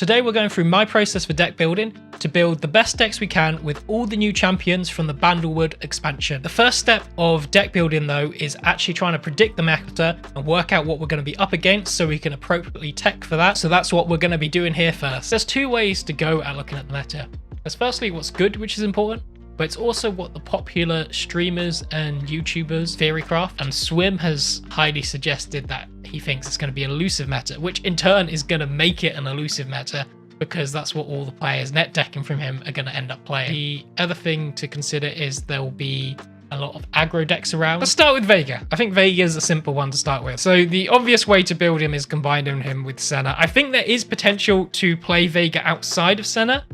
Today we're going through my process for deck building to build the best decks we can with all the new champions from the Bandlewood expansion. The first step of deck building though is actually trying to predict the meta and work out what we're going to be up against so we can appropriately tech for that. So that's what we're going to be doing here first. There's two ways to go at looking at the meta. There's firstly what's good, which is important, but it's also what the popular streamers and YouTubers theorycraft, and Swim has highly suggested that he thinks it's going to be an elusive meta, which in turn is going to make it an elusive meta because that's what all the players net decking from him are going to end up playing. The other thing to consider is there will be a lot of aggro decks around. Let's start with Veigar. I think Veigar is a simple one to start with. So the obvious way to build him is combining him with Senna. I think there is potential to play Veigar outside of Senna,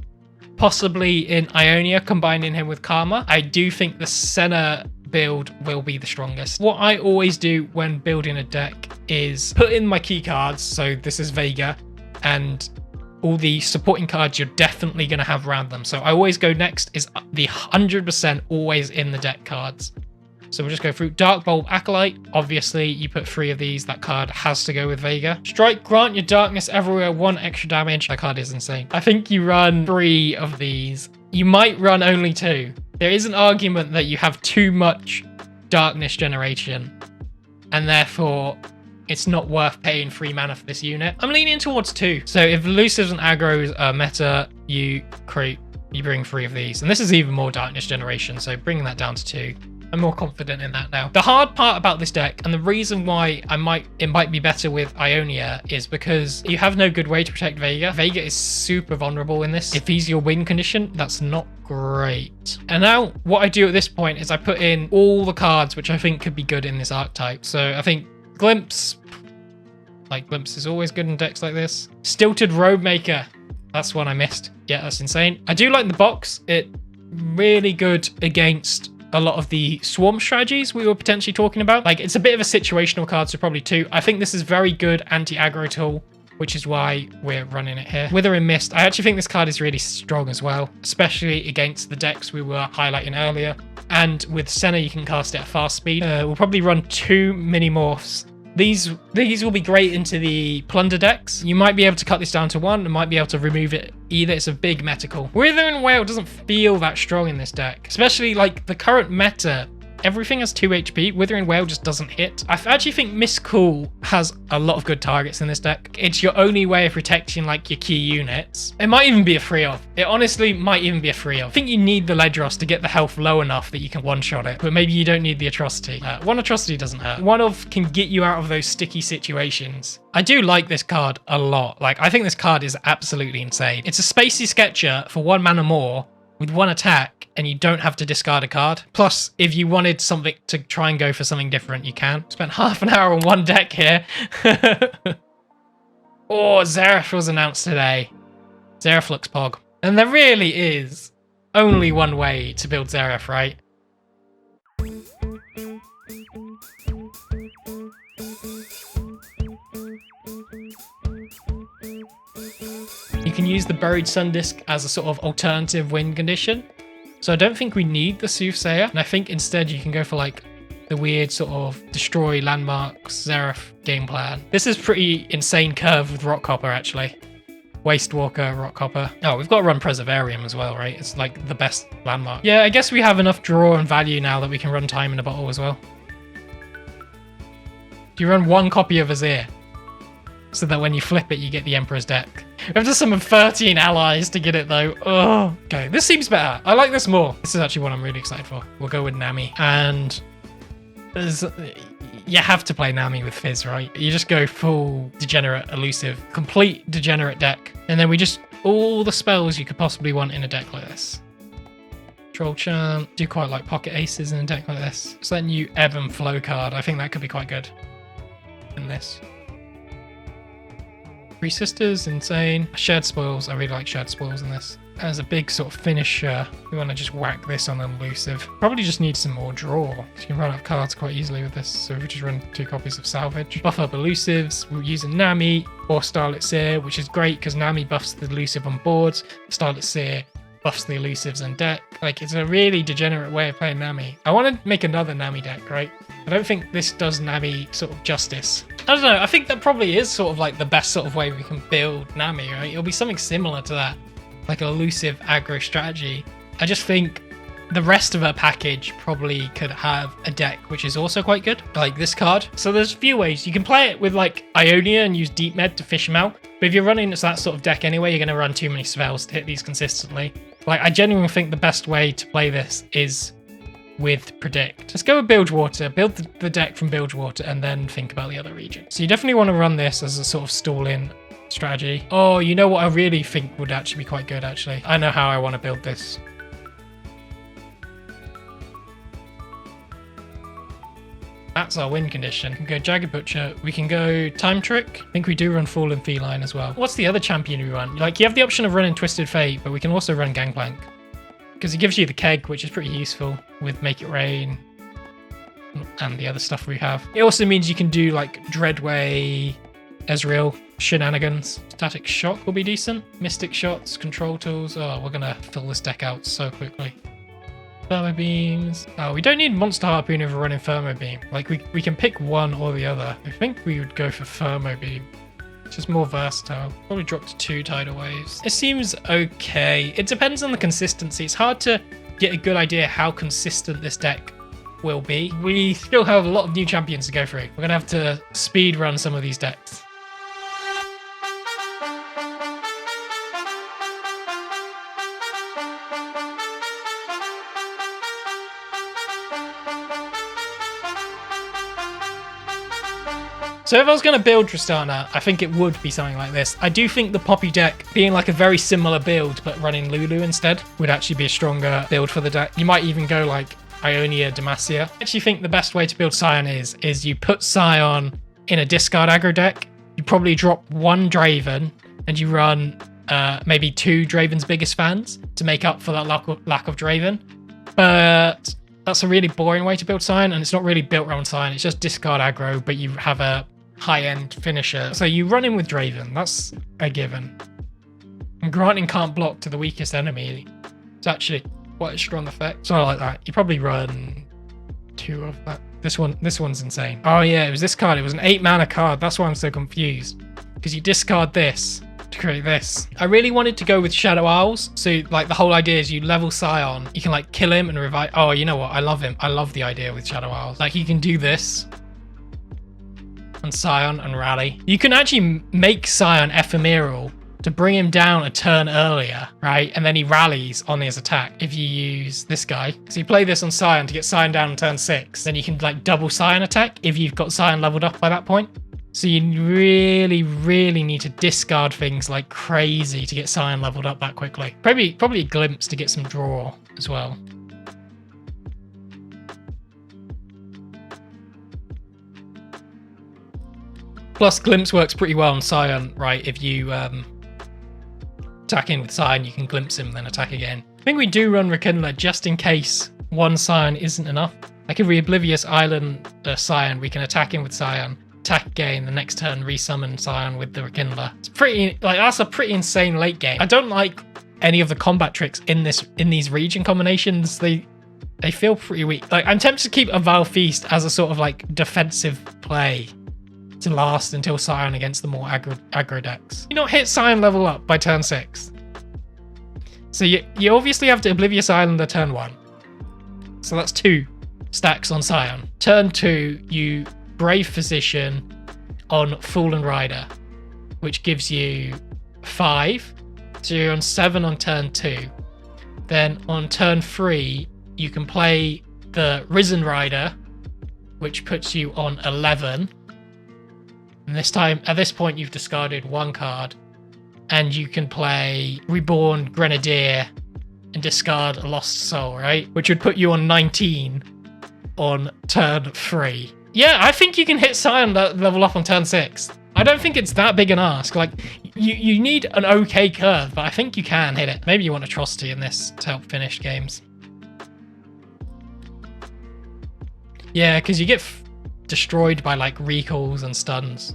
possibly in Ionia, combining him with Karma. I do think the Senna build will be the strongest. What I always do when building a deck is put in my key cards. So this is Veigar, and all the supporting cards you're definitely going to have around them. So I always go next is the 100% always in the deck cards. So we'll just go through Dark Bulb Acolyte. Obviously, you put 3 of these. That card has to go with Veigar. Strike, grant your darkness everywhere 1 extra damage. That card is insane. I think you run 3 of these. You might run only 2. There is an argument that you have too much darkness generation, and therefore it's not worth paying 3 mana for this unit. I'm leaning towards 2. So if elusives and aggros are meta, you bring 3 of these. And this is even more darkness generation, so bringing that down to 2. I'm more confident in that now. The hard part about this deck, and the reason why it might be better with Ionia, is because you have no good way to protect Veigar. Veigar is super vulnerable in this. If he's your win condition, that's not great. And now what I do at this point is I put in all the cards which I think could be good in this archetype. So I think Glimpse is always good in decks like this. Stilted Roadmaker, that's one I missed. Yeah, that's insane. I do like the box. It really good against a lot of the swarm strategies we were potentially talking about. Like, it's a bit of a situational card, so probably 2. I think this is very good anti-aggro tool, which is why we're running it here. Wither and Mist, I actually think this card is really strong as well, especially against the decks we were highlighting earlier. And with Senna, you can cast it at fast speed. We'll probably run 2 mini-morphs. These will be great into the plunder decks. You might be able to cut this down to 1 and might be able to remove it either. It's a big metacle. Wither and Whale doesn't feel that strong in this deck, especially like the current meta. Everything has 2 HP. Wither and Whale just doesn't hit. I actually think Miss Cool has a lot of good targets in this deck. It's your only way of protecting like your key units. It might even be a free of. It honestly might even be a free of. I think you need the Ledros to get the health low enough that you can one-shot it, but maybe you don't need the Atrocity. 1 Atrocity doesn't hurt. 1 of can get you out of those sticky situations. I do like this card a lot. Like, I think this card is absolutely insane. It's a Spacey Sketcher for 1 mana more with 1 attack, and you don't have to discard a card. Plus, if you wanted something to try and go for something different, you can. Spent half an hour on 1 deck here. Oh, Xerath was announced today. Xerath looks pog. And there really is only one way to build Xerath, right? You can use the Buried Sun Disc as a sort of alternative win condition. So I don't think we need the Soothsayer. And I think instead you can go for like the weird sort of destroy landmarks Xerath game plan. This is pretty insane curve with Rockhopper actually. Wastewalker, Rockhopper. Oh, we've got to run Preservarium as well, right? It's like the best landmark. Yeah, I guess we have enough draw and value now that we can run Time in a Bottle as well. Do you run 1 copy of Azir? So that when you flip it, you get the Emperor's deck. We have to summon 13 allies to get it though. Oh, okay, this seems better. I like this more. This is actually what I'm really excited for. We'll go with Nami. And you have to play Nami with Fizz, right? You just go full degenerate, elusive, complete degenerate deck. And then we just, all the spells you could possibly want in a deck like this. Troll Chant, do quite like Pocket Aces in a deck like this. It's that new Ebb and Flow card. I think that could be quite good in this. 3 Sisters, insane. Shared Spoils, I really like Shared Spoils in this. As a big sort of finisher, we want to just whack this on an elusive. Probably just need some more draw. You can run out of cards quite easily with this, so if we just run 2 copies of Salvage. Buff up elusives, we're using Nami or Starlit Seer, which is great because Nami buffs the elusive on boards, Starlit Seer buffs the elusives on deck. Like, it's a really degenerate way of playing Nami. I want to make another Nami deck, right? I don't think this does Nami sort of justice. I don't know, I think that probably is sort of like the best sort of way we can build Nami, right? It'll be something similar to that, like an elusive aggro strategy. I just think the rest of her package probably could have a deck which is also quite good, like this card. So there's a few ways. You can play it with like Ionia and use Deep Med to fish them out. But if you're running that sort of deck anyway, you're going to run too many spells to hit these consistently. Like, I genuinely think the best way to play this is with Predict. Let's go with Bilgewater, build the deck from Bilgewater, and then think about the other region. So you definitely want to run this as a sort of stall-in strategy. Oh, you know what I really think would actually be quite good, actually? I know how I want to build this. That's our win condition. We can go Jagged Butcher. We can go Time Trick. I think we do run Fallen Feline as well. What's the other champion we run? Like, you have the option of running Twisted Fate, but we can also run Gangplank. Because it gives you the keg, which is pretty useful with Make It Rain and the other stuff we have. It also means you can do like Dreadway, Ezreal, shenanigans. Static Shock will be decent. Mystic Shots, Control Tools. Oh, we're going to fill this deck out so quickly. Thermo Beams. Oh, we don't need Monster Harpoon if we're running Thermo Beam. Like, we can pick one or the other. I think we would go for Thermo Beam. It's just more versatile. Probably drop to 2 Tidal Waves. It seems okay. It depends on the consistency. It's hard to get a good idea how consistent this deck will be. We still have a lot of new champions to go through. We're going to have to speed run some of these decks. So if I was going to build Tristana, I think it would be something like this. I do think the Poppy deck, being like a very similar build, but running Lulu instead, would actually be a stronger build for the deck. You might even go like Ionia, Demacia. I actually think the best way to build Sion is you put Sion in a discard aggro deck. You probably drop 1 Draven, and you run maybe 2 Draven's biggest fans to make up for that lack of Draven. But that's a really boring way to build Sion, and it's not really built around Sion. It's just discard aggro, but you have a high-end finisher. So you run in with Draven. That's a given. And granting can't block to the weakest enemy. It's actually quite a strong effect. So I like that. You probably run 2 of that. This one's insane. Oh yeah, it was this card. It was an 8 mana card. That's why I'm so confused. Because you discard this to create this. I really wanted to go with Shadow Owls. So like the whole idea is you level Sion. You can like kill him and revive. Oh, you know what? I love him. I love the idea with Shadow Owls. Like you can do this on Sion and rally. You can actually make Sion ephemeral to bring him down a turn earlier, right? And then he rallies on his attack if you use this guy. So you play this on Sion to get Sion down on turn 6. Then you can like double Sion attack if you've got Sion leveled up by that point. So you really, really need to discard things like crazy to get Sion leveled up that quickly. Probably a Glimpse to get some draw as well. Plus, Glimpse works pretty well on Sion, right? If you attack in with Sion, you can Glimpse him, then attack again. I think we do run Rekindler just in case 1 Sion isn't enough. Like if we Oblivious Island Sion, we can attack in with Sion, attack again, the next turn resummon Sion with the Rekindler. It's pretty, like that's a pretty insane late game. I don't like any of the combat tricks in these region combinations. They feel pretty weak. Like I'm tempted to keep a Vile Feast as a sort of like defensive play to last until Sion against the more aggro decks. You not hit Sion level up by turn 6. So you obviously have to Oblivious Islander turn 1. So that's 2 stacks on Sion. Turn 2, you Brave Physician on Fallen Rider, which gives you 5. So you're on 7 on turn 2. Then on turn 3, you can play the Risen Rider, which puts you on 11. And this time, at this point, you've discarded 1 card, and you can play Reborn Grenadier and discard a Lost Soul, right? Which would put you on 19 on turn 3. Yeah, I think you can hit Sion level up on turn 6. I don't think it's that big an ask. Like, you need an okay curve, but I think you can hit it. Maybe you want Atrocity in this to help finish games. Yeah, because you get destroyed by like recalls and stuns.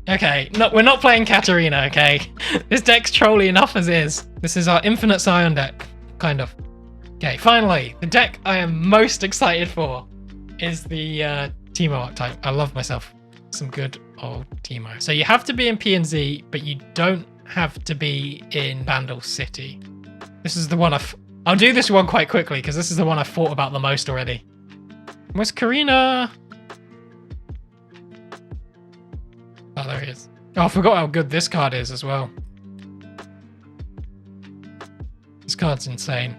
Okay, no, we're not playing Katarina, okay? This deck's trolly enough as is. This is our infinite Sion deck, kind of. Okay, finally, the deck I am most excited for is the Teemo archetype. I love myself some good old Teemo. So you have to be in PNZ, but you don't have to be in Bandle City. This is the one I'll do this one quite quickly because this is the one I've thought about the most already. Where's Karina? Oh, there he is. Oh, I forgot how good this card is as well. This card's insane.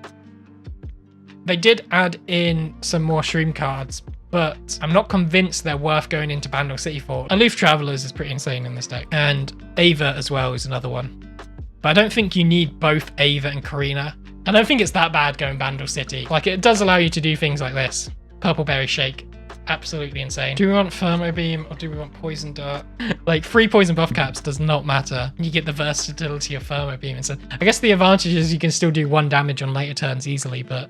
They did add in some more stream cards, but I'm not convinced they're worth going into Bandle City for. Aloof Travelers is pretty insane in this deck, and Ava as well is another one. But I don't think you need both Ava and Karina. I don't think it's that bad going Bandle City. Like, it does allow you to do things like this. Purple Berry Shake. Absolutely insane. Do we want Thermo Beam or do we want Poison Dart? Like, 3 poison buff caps does not matter. You get the versatility of Thermo Beam instead. I guess the advantage is you can still do 1 damage on later turns easily, but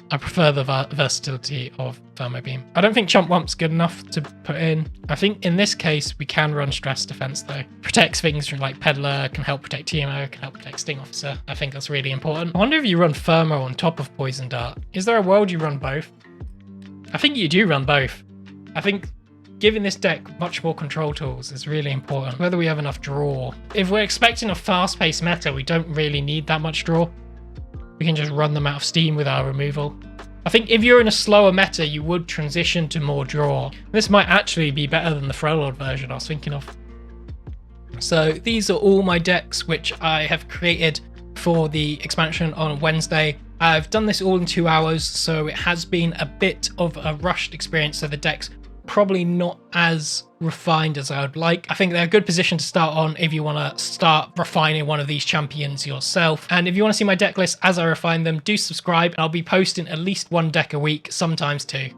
I prefer the versatility of Thermo Beam. I don't think Chomp Womp's good enough to put in. I think in this case, we can run Stress Defense though. Protects things from like Peddler, can help protect TMO, can help protect Sting Officer. I think that's really important. I wonder if you run Thermo on top of Poison Dart. Is there a world you run both? I think you do run both. I think giving this deck much more control tools is really important. Whether we have enough draw. If we're expecting a fast-paced meta, we don't really need that much draw. We can just run them out of steam with our removal. I think if you're in a slower meta, you would transition to more draw. This might actually be better than the Throwlord version I was thinking of. So these are all my decks which I have created for the expansion on Wednesday. I've done this all in 2 hours, so it has been a bit of a rushed experience, so the deck's probably not as refined as I would like. I think they're a good position to start on if you want to start refining one of these champions yourself. And if you want to see my deck list as I refine them, do subscribe. I'll be posting at least 1 deck a week, sometimes 2.